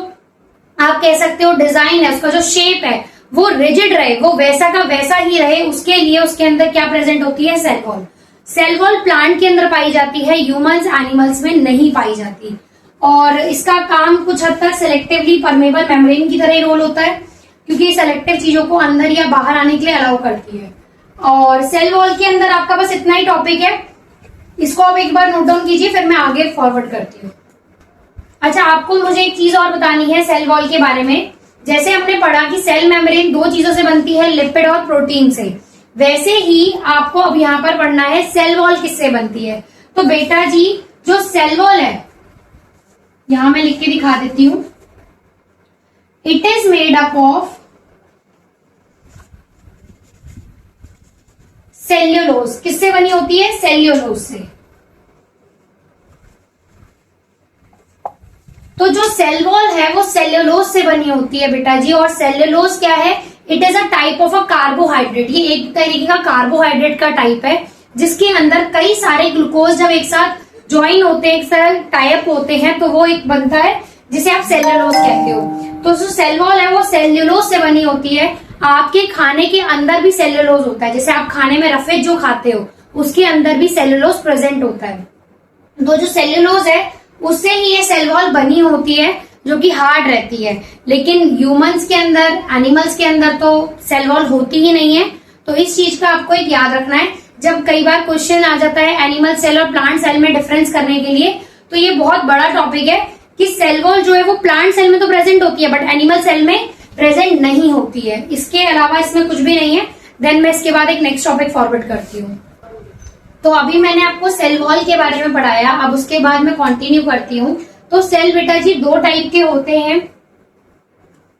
आप कह सकते हो डिजाइन है, उसका जो शेप है वो रिजिड रहे, वो वैसा का वैसा ही रहे, उसके लिए उसके अंदर क्या प्रेजेंट होती है? Cell wall. Cell wall plant के अंदर पाई जाती है, ह्यूमंस एनिमल्स में नहीं पाई जाती। और इसका काम कुछ हद तक सिलेक्टिवली परमेबल मेम्ब्रेन की तरह ही रोल होता है, क्योंकि सेलेक्टिव चीजों को अंदर या बाहर आने के लिए अलाउ करती है। और सेल वॉल के अंदर आपका बस इतना ही टॉपिक है, इसको आप एक बार नोट डाउन कीजिए, फिर मैं आगे फॉरवर्ड करती हूँ। अच्छा, आपको मुझे एक चीज और बतानी है सेल वॉल के बारे में। जैसे हमने पढ़ा कि सेल मेम्ब्रेन दो चीजों से बनती है, लिपिड और प्रोटीन से, वैसे ही आपको अब यहाँ पर पढ़ना है सेल वॉल किससे बनती है। तो बेटा जी, जो सेल वॉल है, यहां मैं लिख के दिखा देती हूं, it is made up of cellulose. किससे बनी होती है? सेल्यूलोज से। तो जो सेल वॉल है वो सेल्यूलोज से बनी होती है बेटा जी। और सेल्यूलोज क्या है? It is a type of a carbohydrate. ये एक तरीके का कार्बोहाइड्रेट का टाइप है, जिसके अंदर कई सारे ग्लूकोज जब एक साथ ज्वाइन होते हैं, एक साथ टाइप होते हैं, तो वो एक बनता है जिसे आप सेल्यूलोज कहते हो। तो जो सेल वॉल है वो सेल्यूलोज से बनी होती है। आपके खाने के अंदर भी सेल्यूलोज होता है, जैसे आप खाने में रफेज जो खाते हो उसके अंदर भी सेल्यूलोज प्रेजेंट होता है। तो जो सेल्यूलोज है उससे ही ये सेल वॉल बनी होती है, जो कि हार्ड रहती है। लेकिन ह्यूमंस के अंदर, एनिमल्स के अंदर तो सेल वॉल होती ही नहीं है। तो इस चीज का आपको एक याद रखना है, जब कई बार क्वेश्चन आ जाता है एनिमल सेल और प्लांट सेल में डिफरेंस करने के लिए, तो ये बहुत बड़ा टॉपिक है कि सेल वॉल जो है वो प्लांट सेल में तो प्रेजेंट होती है, बट एनिमल सेल में प्रेजेंट नहीं होती है। इसके अलावा इसमें कुछ भी नहीं है। देन मैं इसके बाद एक नेक्स्ट टॉपिक फॉरवर्ड करती हूँ। तो अभी मैंने आपको सेल वॉल के बारे में पढ़ाया, अब उसके बाद मैं कंटिन्यू करती हूँ। तो सेल बेटा जी दो टाइप के होते हैं।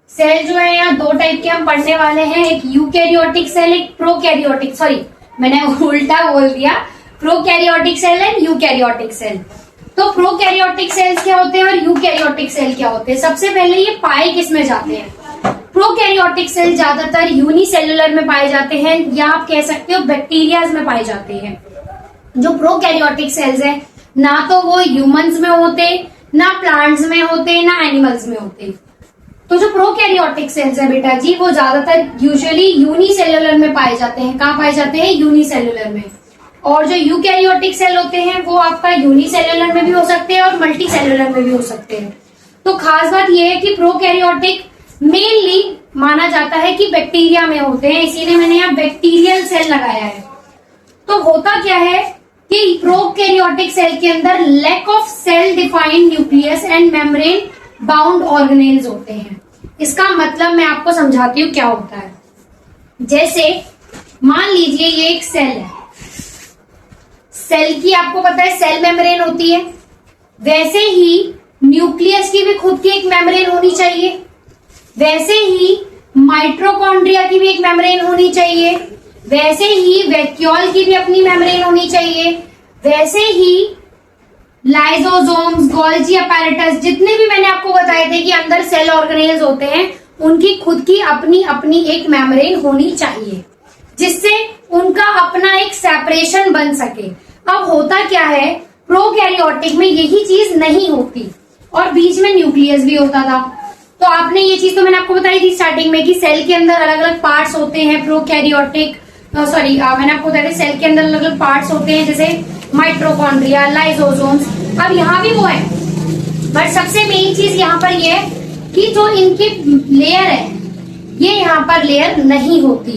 सेल जो है यहाँ दो टाइप के हम पढ़ने वाले हैं, एक यूकैरियोटिक सेल, एक प्रोकैरियोटिक, सॉरी मैंने उल्टा बोल दिया, prokaryotic cell and eukaryotic cell. तो प्रोकैरियोटिक सेल्स क्या होते हैं और यूकैरियोटिक सेल क्या होते हैं? सबसे पहले ये पाए किस में जाते हैं? प्रोकैरियोटिक सेल ज्यादातर यूनिसेल्युलर में पाए जाते हैं, या आप कह सकते हो बैक्टीरियाज में पाए जाते हैं। जो प्रोकैरियोटिक सेल्स है ना तो वो ह्यूमंस में होते, ना प्लांट्स में होते, ना एनिमल्स में होते। तो जो प्रोकैरियोटिक सेल्स है बेटा जी वो ज्यादातर यूजुअली यूनिसेल्युलर में पाए जाते हैं। कहाँ पाए जाते हैं? यूनिसेल्युलर में। और जो यूकैरियोटिक सेल होते हैं वो आपका यूनिसेल्युलर में भी हो सकते हैं और मल्टी सेल्युलर में भी हो सकते हैं। तो खास बात यह है कि प्रोकैरियोटिक मेनली माना जाता है कि बैक्टीरिया में होते हैं, इसीलिए मैंने यहाँ बैक्टीरियल सेल लगाया है। तो होता क्या है कि प्रोकैरियोटिक सेल के अंदर lack of cell defined nucleus and membrane bound organelles होते हैं। इसका मतलब मैं आपको समझाती हूँ क्या होता है। जैसे मान लीजिए ये एक सेल है, सेल की आपको पता है सेल मेम्ब्रेन होती है, वैसे ही न्यूक्लियस की भी खुद की एक मेम्ब्रेन होनी चाहिए, वैसे ही माइटोकॉन्ड्रिया की भी एक मेम्ब्रेन होनी चाहिए, वैसे ही वैक्यूल की भी अपनी मेम्ब्रेन होनी चाहिए, वैसे ही लाइसोसोम्स, गोल्जी अपैरेटस, जितने भी मैंने आपको बताए थे कि अंदर सेल ऑर्गेनेल्स होते हैं, उनकी खुद की अपनी अपनी एक मेम्ब्रेन होनी चाहिए, जिससे उनका अपना एक सेपरेशन बन सके। अब होता क्या है, प्रोकैरियोटिक में यही चीज नहीं होती और बीच में न्यूक्लियस भी होता था। तो आपने ये चीज तो मैंने आपको बताई थी स्टार्टिंग में कि सेल के अंदर अलग अलग पार्ट्स होते हैं। प्रोकैरियोटिक मैंने आपको बताया सेल के अंदर अलग अलग पार्ट्स होते हैं, जैसे माइटोकॉन्ड्रिया, लाइसोसोम्स। अब यहाँ भी वो है, बट सबसे मेन चीज यहाँ पर ये है कि जो इनकी लेयर है ये यहाँ पर लेयर नहीं होती।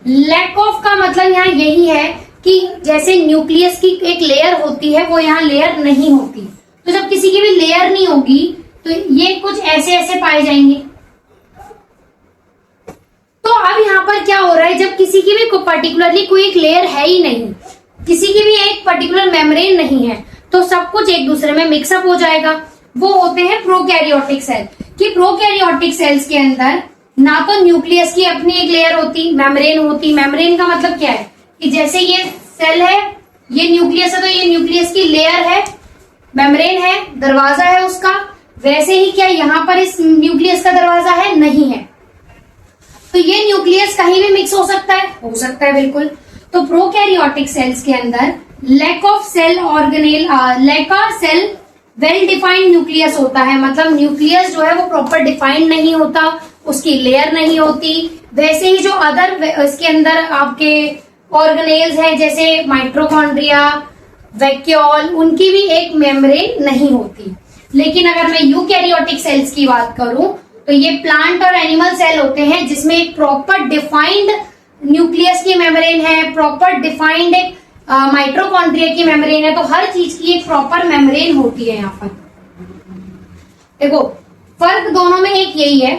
लैक ऑफ का मतलब यहाँ यही है कि जैसे न्यूक्लियस की एक लेयर होती है वो यहाँ लेयर नहीं होती। तो जब किसी की भी लेयर नहीं होगी तो ये कुछ ऐसे ऐसे पाए जाएंगे। तो अब यहाँ पर क्या हो रहा है, जब किसी की भी पर्टिकुलरली कोई एक लेयर है ही नहीं, किसी की भी एक पर्टिकुलर मेम्ब्रेन नहीं है, तो सब कुछ एक दूसरे में मिक्सअप हो जाएगा। वो होते हैं प्रोकैरियोटिक सेल। कि प्रोकैरियोटिक सेल्स के अंदर ना तो न्यूक्लियस की अपनी एक लेयर होती, मेम्ब्रेन होती। मेम्ब्रेन का मतलब क्या है कि जैसे ये सेल है, ये न्यूक्लियस है, तो ये न्यूक्लियस की लेयर है, मेम्ब्रेन है, दरवाजा है उसका। वैसे ही क्या यहाँ पर इस न्यूक्लियस का दरवाजा है? नहीं है। तो ये न्यूक्लियस कहीं भी मिक्स हो सकता है? हो सकता है, बिल्कुल। तो प्रोकैरियोटिक सेल्स के अंदर lack of cell organelle, lack of cell well defined nucleus होता है, मतलब न्यूक्लियस जो है वो प्रॉपर डिफाइंड नहीं होता, उसकी लेयर नहीं होती। वैसे ही जो अदर इसके अंदर आपके ऑर्गेनेल्स है जैसे माइटोकॉन्ड्रिया, वैक्यूल, उनकी भी एक मेम्ब्रेन नहीं होती। लेकिन अगर मैं यूकैरियोटिक सेल्स की बात करूं तो ये प्लांट और एनिमल सेल होते हैं जिसमें एक प्रॉपर डिफाइंड न्यूक्लियस की मेम्ब्रेन है, प्रॉपर डिफाइंड एक माइटोकॉन्ड्रिया की मेम्ब्रेन है। तो हर चीज की एक प्रॉपर मेम्ब्रेन होती है। यहाँ पर देखो फर्क दोनों में एक यही है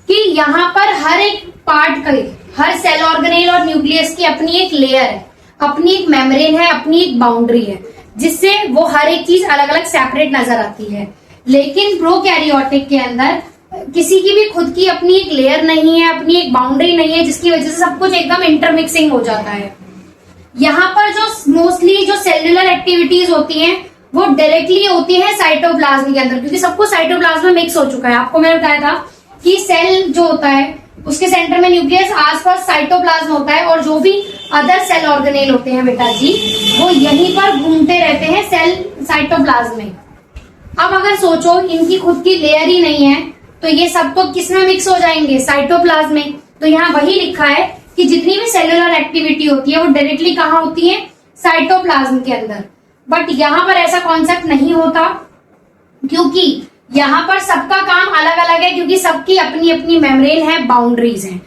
कि यहाँ पर हर एक पार्ट का, हर सेल ऑर्गेनेल और न्यूक्लियस की अपनी एक लेयर है, अपनी एक मेम्ब्रेन है, अपनी एक बाउंड्री है, जिससे वो हर एक चीज अलग अलग सेपरेट नजर आती है। लेकिन प्रोकैरियोटिक के अंदर किसी की भी खुद की अपनी एक लेयर नहीं है, अपनी एक बाउंड्री नहीं है, जिसकी वजह से सब कुछ एकदम इंटरमिक्सिंग हो जाता है। यहाँ पर जो मोस्टली जो सेल्युलर एक्टिविटीज होती हैं वो डायरेक्टली होती है साइटोप्लाज्म के अंदर, क्योंकि सब कुछ साइटोप्लाज्म में मिक्स हो चुका है। आपको मैंने बताया था कि सेल जो होता है उसके सेंटर में न्यूक्लियस, आसपास साइटोप्लाज्म होता है, और जो भी अदर सेल ऑर्गेनेल होते हैं बेटा जी वो यहीं पर घूमते रहते हैं सेल साइटोप्लाज्म में। अब अगर सोचो इनकी खुद की लेयर ही नहीं है तो ये सब तो किस में मिक्स हो जाएंगे, साइटोप्लाज्म में। तो यहाँ वही लिखा है कि जितनी भी सेलुलर एक्टिविटी होती है वो डायरेक्टली कहाँ होती है, साइटोप्लाज्म के अंदर। बट यहाँ पर ऐसा कॉन्सेप्ट नहीं होता, क्योंकि यहाँ पर सबका काम अलग अलग है, क्योंकि सबकी अपनी अपनी मेम्ब्रेन है, बाउंड्रीज हैं।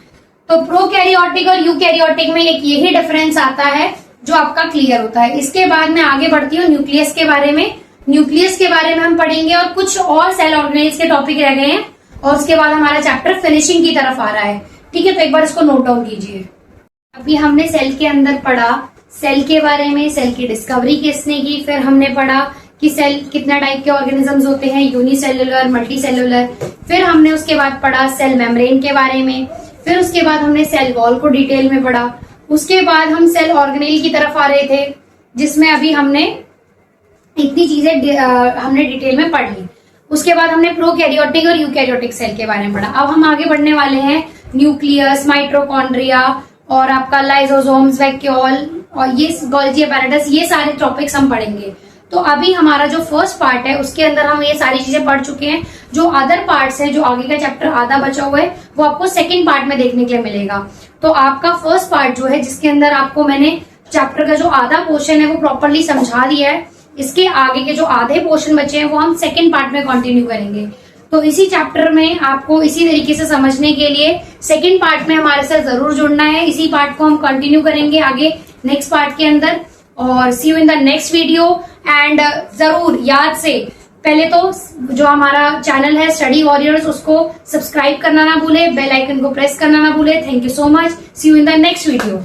तो प्रोकैरियोटिक और यूकैरियोटिक में एक यही डिफरेंस आता है जो आपका क्लियर होता है। इसके बाद मैं आगे बढ़ती हूँ न्यूक्लियस के बारे में। न्यूक्लियस के बारे में हम पढ़ेंगे और कुछ और सेल ऑर्गेनेल्स के टॉपिक रह गए हैं, और उसके बाद हमारा चैप्टर फिनिशिंग की तरफ आ रहा है। ठीक है, तो एक बार इसको नोट डाउन कीजिए। अभी हमने सेल के अंदर पढ़ा सेल के बारे में, सेल की डिस्कवरी किसने की, फिर हमने पढ़ा कि सेल कितना टाइप के ऑर्गेनिजम्स होते हैं, यूनिसेल्युलर, मल्टीसेल्युलर। फिर हमने उसके बाद पढ़ा सेल मेम्ब्रेन के बारे में, फिर उसके बाद हमने सेल वॉल को डिटेल में पढ़ा। उसके बाद हम सेल ऑर्गेनेल की तरफ आ रहे थे, जिसमें अभी हमने इतनी चीजें हमने डिटेल में पढ़ ली। उसके बाद हमने प्रोकैरियोटिक और यूकैरियोटिक सेल के बारे में पढ़ा। अब हम आगे बढ़ने वाले हैं न्यूक्लियस, माइटोकॉन्ड्रिया और आपका लाइसोसोम्स, वैक्यूल और ये गोल्गी अपैरेटस, ये सारे टॉपिक्स हम पढ़ेंगे। तो अभी हमारा जो फर्स्ट पार्ट है उसके अंदर हम ये सारी चीजें पढ़ चुके हैं। जो अदर पार्ट्स है, जो आगे का चैप्टर आधा बचा हुआ है, वो आपको सेकेंड पार्ट में देखने के लिए मिलेगा। तो आपका फर्स्ट पार्ट जो है, जिसके अंदर आपको मैंने चैप्टर का जो आधा पोर्शन है वो प्रॉपरली समझा दिया है, इसके आगे के जो आधे पोर्शन बचे हैं वो हम सेकेंड पार्ट में कंटिन्यू करेंगे। तो इसी चैप्टर में आपको इसी तरीके से समझने के लिए सेकेंड पार्ट में हमारे साथ जरूर जुड़ना है। इसी पार्ट को हम कंटिन्यू करेंगे आगे नेक्स्ट पार्ट के अंदर। और see you in the next video. And जरूर याद से पहले तो जो हमारा चैनल है स्टडी वॉरियर्स, उसको सब्सक्राइब करना ना भूले, बेल आइकन को प्रेस करना ना भूले। Thank you so much. See you in the next video.